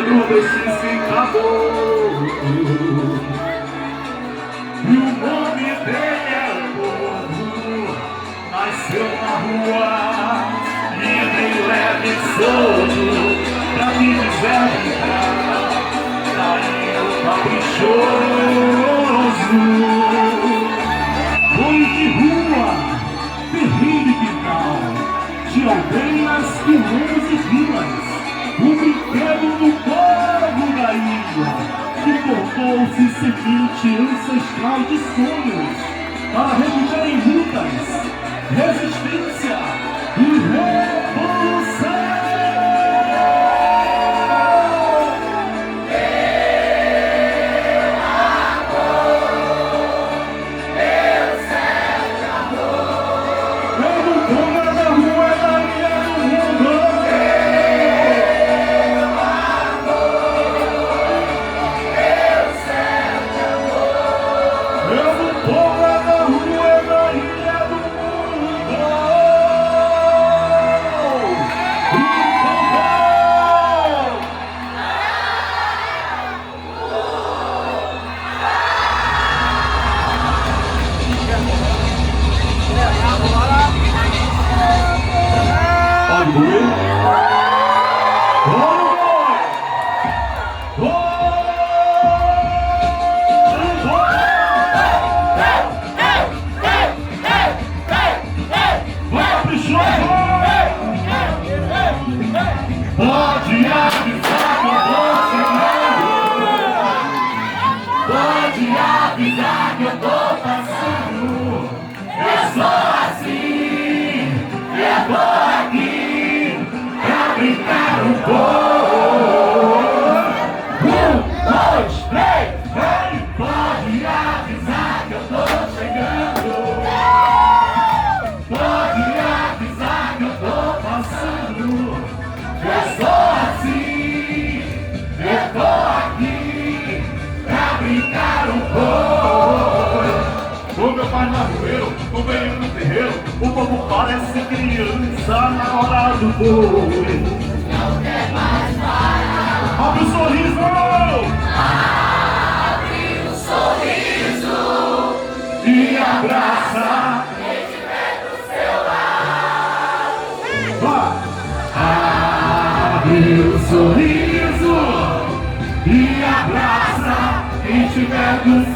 segredo desse ficador. E o nome dele é Povo. Nasceu na rua, livre, leve e solto, pra me dizer brincar, carinho caprichoso. Foi de rua, terrível e quintal, de aldeias, quilombos e vilas, o brinquedo do povo da ilha, que tornou-se semente ancestral de sonhos, para reviver em lutas, resistência e revolução. Pode avisar que eu tô chegando. Pode avisar que eu tô passando. Eu sou assim, eu tô aqui pra brincar um pouco. 1, 2, 3, vem! Pode avisar que eu tô chegando. Pode avisar que eu tô passando. Eu sou assim, eu tô aqui pra brincar um pouco. O meu pai na rua, o velho no terreiro, o povo parece criança na hora do boi. Não quer mais parar. Abre o sorriso! Abre o sorriso e abraça quem estiver do seu lado. Vai! Abre o sorriso e abraça quem estiver do seu lado.